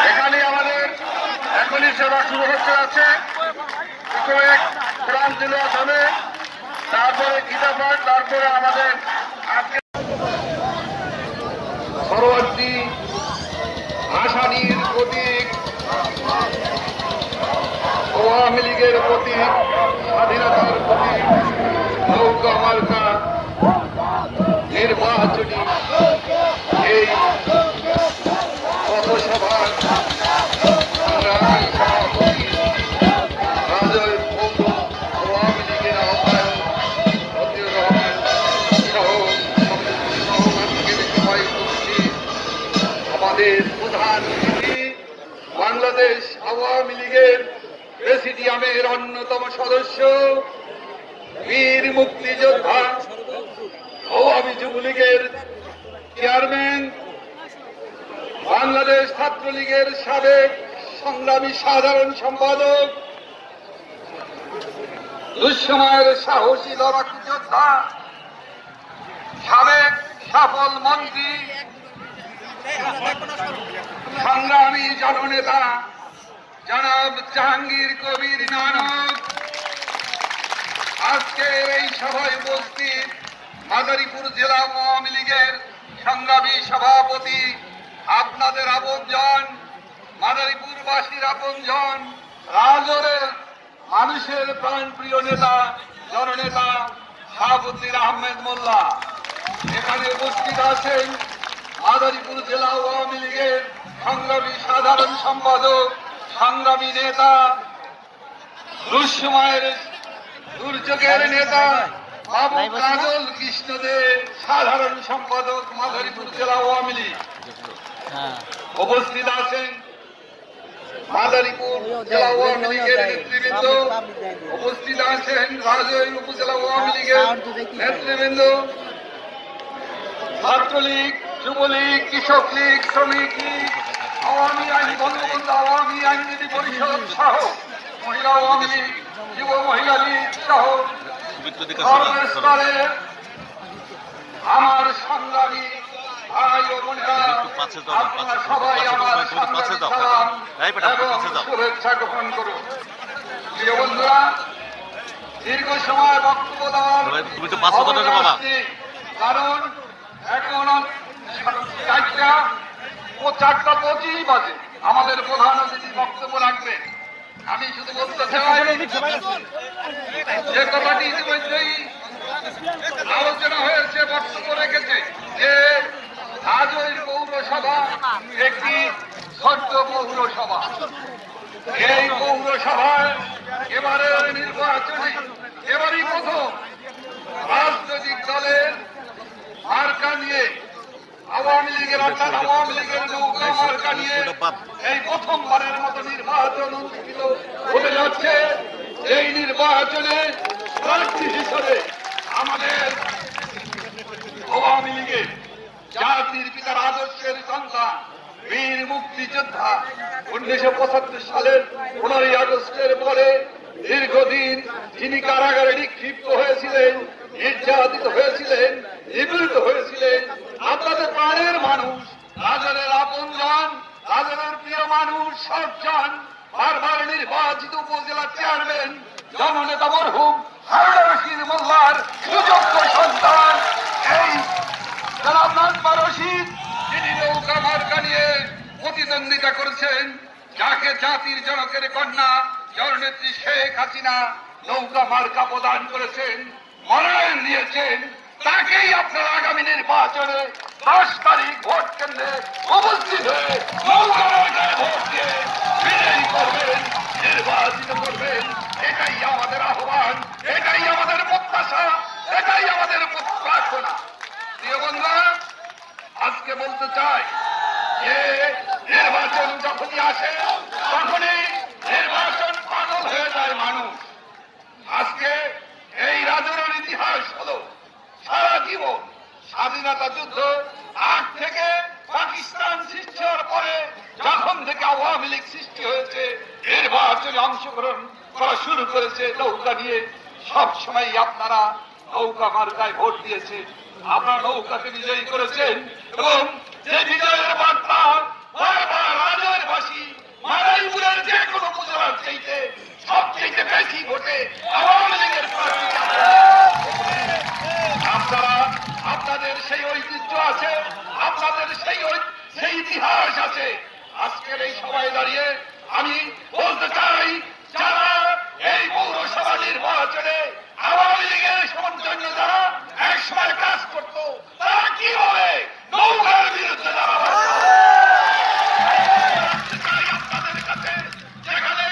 এখানে আমাদের এখনই সেবা শুরু হতে আছে। কোরআন তিলাওয়াত হবে, তারপরে গীতা পাঠ, তারপরে আমাদের আজকে পরবর্তী আশানীর প্রতীক, আওয়ামী লীগের প্রতীক, স্বাধীনতার প্রতীক নৌকা মার্কা নির্বাচনী এই পথসভার সংগ্রামী সভাপতি রাজয় পৌর আওয়ামী লীগের আহ্বায়ক মতিউর রহমান সহ সবাই উপস্থিত, আমাদের প্রধান অতিথি বাংলাদেশ আওয়ামী লীগের প্রেসিডিয়ামের অন্যতম সদস্য বীর মুক্তিযোদ্ধা আওয়ামী যুবলীগের চেয়ারম্যান, বাংলাদেশ ছাত্রলীগের সাবেক সংগ্রামী সাধারণ সম্পাদক, দুঃসময়ের সাহসী লড়াকু যোদ্ধা, সাবেক সফল মন্ত্রী, সংগ্রামী জননেতা জনাব জাহাঙ্গীর কবির নানক, আজকের এই সভায় উপস্থিত মাদারীপুর জেলা আওয়ামী লীগের সংগ্রামী সভাপতি, আপনাদের আপনজন, মাদারীপুরবাসীর আপনজন, রাজরের মানুষের প্রাণপ্রিয় নেতা জননেতা শাহাবুদ্দিন আহমেদ মোল্লা। এখানে উপস্থিত আছেন মাদারীপুর জেলা আওয়ামী লীগের সংগ্রামী সাধারণ সম্পাদক, সংগ্রামী নেতা, দুঃসময়ের দুর্যোগের নেতা বাবু কাজল কৃষ্ণ দে, সাধারণ সম্পাদক মাদারীপুর জেলা আওয়ামী লীগ। উপস্থিত আছেন মাদারীপুর জেলা আওয়ামী লীগের নেতৃবৃন্দ, উপস্থিত আছেন রাজৈর উপজেলা আওয়ামী লীগের নেতৃবৃন্দ, ছাত্রলীগ, যুবলীগ, কৃষক লীগ, শ্রমিক লীগ, আওয়ামী আইন বঙ্গবন্ধু আওয়ামী আইনজীবী পরিষদ সহ মহিলা আওয়ামী লীগ, যুব মহিলা লীগ সহ সর্বস্তরে আমার সংগ্রামী ভাই ও বোনেরা, আপনারা সবাই আমার সালাম এবং শুভেচ্ছা গ্রহণ করুন। প্রিয় বন্ধুরা, দীর্ঘ সময় বক্তব্য দেওয়ার কারণ এখন 4:25 বাজে আমাদের প্রধান অতিথি বক্তব্য রাখবেন। আমি শুধু বলতে চাই যে কথাটি ইতিমধ্যেই আলোচনা হয়েছে, বক্তব্য রেখেছে যে রাজৈর পৌরসভা একটি ছোট্ট পৌরসভা। এই পৌরসভায় এবারের নির্বাচনে এবারই প্রথম রাজনৈতিক দলের মার্কা নিয়ে আওয়ামী লীগের অর্থাৎ আওয়ামী লীগের নৌকা মার্কা নিয়ে এই প্রথমবারের মতো নির্বাচন অনুষ্ঠিত হতে যাচ্ছে। এই নির্বাচনে প্রার্থী হিসেবে আমাদের আওয়ামী লীগের জাতির পিতার আদর্শের সন্তান বীর মুক্তিযোদ্ধা 1975 সালের 15ই আগস্টের পরে দীর্ঘদিন যিনি কারাগারে নিক্ষিপ্ত হয়েছিলেন, নির্যাতিত হয়েছিলেন, নিপীড়িত হয়েছিলেন, আপনাদের প্রাণের মানুষ, রাজনের আপনজন, রাজনের প্রিয় মানুষ, সবজন, বারবার নির্বাচিত উপজেলা চেয়ারম্যান জননেতা মরহুম হারুন রশিদ মোল্লার সুযোগ্য সন্তান এই জনাব নাজমা রশিদ, যিনি নৌকা মার্কা নিয়ে প্রতিদ্বন্দ্বিতা করেছেন, যাকে জাতির জনকের কন্যা জননেত্রী শেখ হাসিনা নৌকা মার্কা প্রদান করেছেন, মনোনয়ন দিয়েছেন, তাকেই আপনারা আগামী নির্বাচনে 10 তারিখ ভোট কেন্দ্রে উপস্থিত হয়ে নৌকা মার্কায় ভোট দিয়ে বিজয়ী করবেন, নির্বাচিত করবেন। এটাই আমাদের আহ্বান, এটাই আমাদের প্রত্যাশা, এটাই আমাদের প্রার্থনা। প্রিয় বন্ধুরা, আজকে বলতে চাই যে নির্বাচন যখনই আসে তখনই নির্বাচন পাগল হয়ে যায় মানুষ। আজকে এই রাজনের ইতিহাস হলো সারা জীবন স্বাধীনতা যুদ্ধ আগ থেকে পাকিস্তান সৃষ্টি হওয়ার পরে যখন থেকে আওয়ামী লীগ সৃষ্টি হয়েছে, নির্বাচনে অংশগ্রহণ করা শুরু করেছে নৌকা নিয়ে, সব সময় আপনারা নৌকা মার্কায় ভোট দিয়েছে। আপনারা নৌকাকে বিজয়ী করেছেন এবং যে বিজয়ের বার্তা বারবার রাজনবাসী মাদারীপুরের যে কোনো উপজেলার চাইতে সবচেয়ে বেশি ভোটে আওয়ামী লীগের প্রার্থী। আপনারা আপনাদের সেই ঐতিহ্য আছে, আপনাদের সেই ইতিহাস আছে। আজকের এই সভায় দাঁড়িয়ে আমি বলতে চাই, যারা এই পৌরসভা নির্বাচনে আওয়ামী লীগের সমর্থন যারা একসময় কাজ করত, তারা কিভাবে নৌকার বিরুদ্ধে দাঁড়াবে। আপনাদের কাছে যেখানে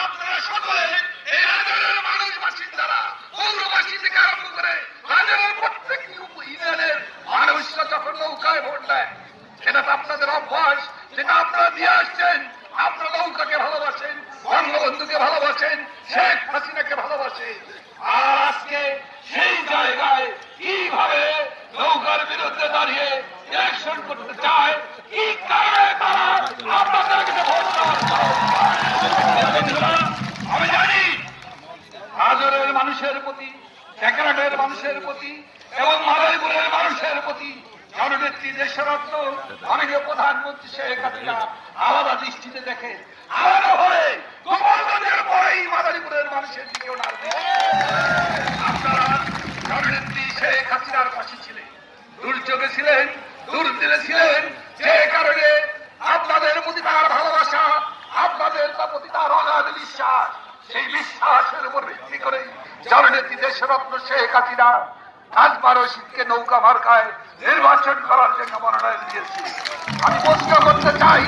আপনারা সকলে এই রাজনের মানুষ বাসিন্দারা, পৌরবাসী থেকে আরম্ভ করে রাজনের প্রত্যেক ইউনিয়নের মানুষরা যখন নৌকায় ভোট দেয়, সেটা তো আপনাদের অভ্যাস, যেটা আপনারা দিয়ে আসছেন। আপনারা নৌকাকে ভালোবাসেন, বঙ্গবন্ধুকে ভালোবাসেন, শেখ হাসিনাকে ভালোবাসেন। আর আজকে সেই জায়গায় কিভাবে নৌকার বিরুদ্ধে দাঁড়িয়ে ইলেকশন করতে চায়, কি কারণে তারা আপনাদের কাছে ভোট দেওয়ার। আমি জানি হাজারের মানুষের প্রতি, সেক্রেটারির মানুষের প্রতি এবং মাদারীপুরের মানুষের প্রতি জননেত্রী দেশরত্ন মাননীয় প্রধানমন্ত্রী শেখ হাসিনা আলাদা দৃষ্টিতে দেখে, আলাদা হয়ে গোপালগঞ্জের পরেই মাদারীপুরের মানুষের দিকেও নাড়বে। আপনারা জননেত্রী শেখ হাসিনার পাশে ছিলেন, দুর্যোগে ছিলেন, দুর্দিনে ছিলেন, যে কারণে আপনাদের প্রতি তার ভালোবাসা, আপনাদের প্রতি তার অগাধ বিশ্বাস, সেই বিশ্বাসের উপর ভিত্তি করে জননেত্রী দেশরত্ন শেখ হাসিনা 5-12 শীতকে নৌকা মার্কায় নির্বাচন করার জন্য মনোনয়ন দিয়েছি। আমি প্রশ্ন করতে চাই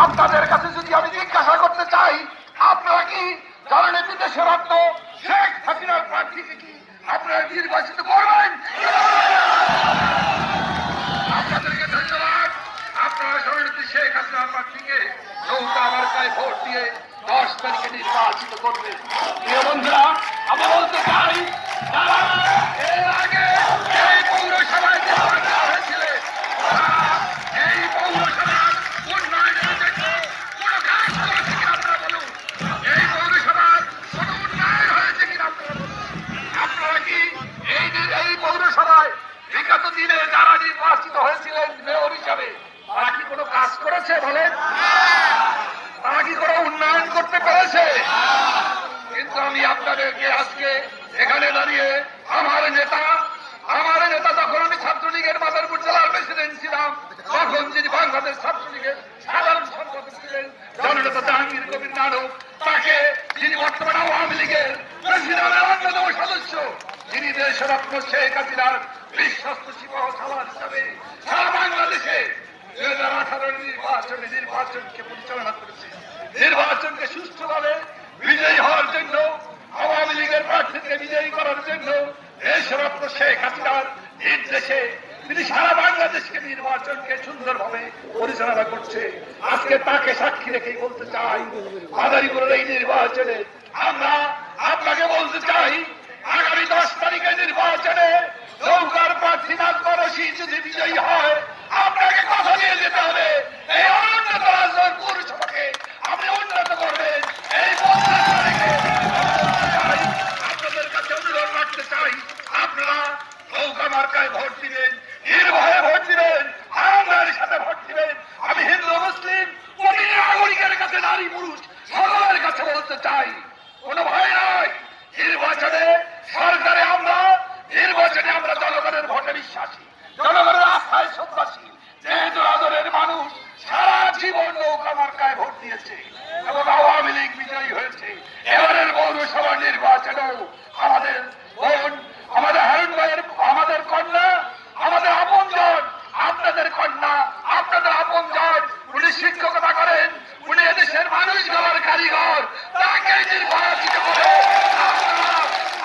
আপনাদের কাছে, যদি আমি জিজ্ঞাসা করতে চাই, আপনারা কি জননেত্রী দেশরত্ন শেখ হাসিনার প্রার্থীকে কি আপনারা নির্বাচিত করবেন? আপনাদেরকে ধন্যবাদ। আপনারা জননেত্রী শেখ হাসিনার প্রার্থীকে নৌকা মার্কায় ভোট দিয়ে 10 তারিখে নির্বাচিত করবেন। প্রিয় বন্ধুরা, আমি বলতে চাই, যারা এর আগে এই পৌরসভায় হয়েছিলেন, এই পৌরসভার উন্নয়নের জন্য কোন কাজ করেছে কিনা আপনারা বলুন। এই পৌরসভার কোন উন্নয়ন হয়েছে কিনা আপনারা বলুন। আপনারা কি এই পৌরসভায় বিগত দিনে যারা নির্বাচিত হয়েছিলেন মেয়র হিসাবে, তারা কি কোনো কাজ করেছে বলেন? তারা কি কোনো উন্নয়ন করতে পেরেছে? কিন্তু আমি আপনাদেরকে আজকে এখানে দাঁড়িয়ে আমার নেতা যখন আমি ছাত্রলীগের মাদারীপুর জেলার প্রেসিডেন্ট ছিলাম, তখন যিনি বাংলাদেশ ছাত্রলীগের সাধারণ সম্পাদক ছিলেন জননেতা জাহাঙ্গীর কবির নানক, তাকে যিনি বর্তমানে আওয়ামী লীগের প্রেসিডেন্টের অন্যতম সদস্য, যিনি দেশরত্ন শেখ হাসিনার বিশ্বস্ত সিপাহ সালার হিসাবে সারা বাংলাদেশে 2018 নির্বাচনকে পরিচালনা করেছে। নির্বাচনকে সুষ্ঠুভাবে বিজয়ী হওয়ার জন্য, আওয়ামী লীগের প্রার্থীকে বিজয়ী করার জন্য দেশরত্ন শেখ হাসিনার নির্দেশে তিনি সারা বাংলাদেশকে নির্বাচনকে সুন্দরভাবে পরিচালনা করছে। আজকে তাকে সাক্ষী রেখেই বলতে চাই, মাদারীপুরের এই নির্বাচনে আমরা আপনাকে বলতে চাই, আগামী 10 তারিখে নির্বাচনে নৌকার প্রার্থী নাজমা রশিদ যদি বিজয়ী হয়, আপনাকে কথা দিয়ে যেতে হবে, এই উন্নত রাজনৈতিক পৌরসভাকে আপনি উন্নত করবেন। এই 15 তারিখে আপনাদের কাছে অনুরোধ রাখতে চাই, আপনারা নৌকা মার্কায় ভোট দিবেন, নির্ভয়ে ভোট দিবেন, আনন্দের সাথে ভোট দিবেন। আমি হিন্দু মুসলিম প্রতিটি নাগরিকের কাছে, নারী পুরুষ সকলের কাছে বলতে চাই, কোনো ভয় নয়। নির্বাচনে আমরা জনগণের ভোটে বিশ্বাসী, জনগণের আস্থায় সন্ত্রাসী। যেহেতু রাজনের মানুষ সারা জীবন নৌকা মার্কায় ভোট দিয়েছে এবং আওয়ামী লীগ বিজয়ী হয়েছে, এবারের পৌরসভা নির্বাচনেও আমাদের বোন, আমাদের হারুন ভাইয়ের, আমাদের কন্যা, আমাদের আপনজন, আপনাদের কন্যা, আপনাদের আপনজন, উনি শিক্ষকতা করেন, উনি এদেশের মানুষ গড়ার কারিগর, তাকে নির্বাচিত করে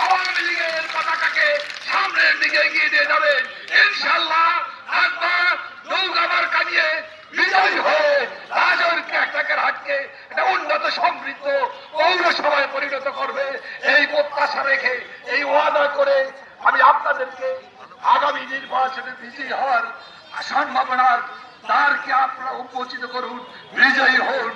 আওয়ামী লীগের পতাকাকে সামনের দিকে এগিয়ে দিয়ে যাবেন। ইনশাল্লাহ নৌকা মার্কা নিয়ে বিজয়ী হয়ে রাজনকে হাটকে এটা উন্নত সমৃদ্ধ পৌরসভায় পরিণত করবে, এই প্রত্যাশা রেখে এই ওয়াদা করে আমি আপনাদেরকে আগামী নির্বাচনে বিজয়ী হওয়ার সম্ভাবনার দ্বারকে আপনারা উন্মোচিত করুন। বিজয়ী হন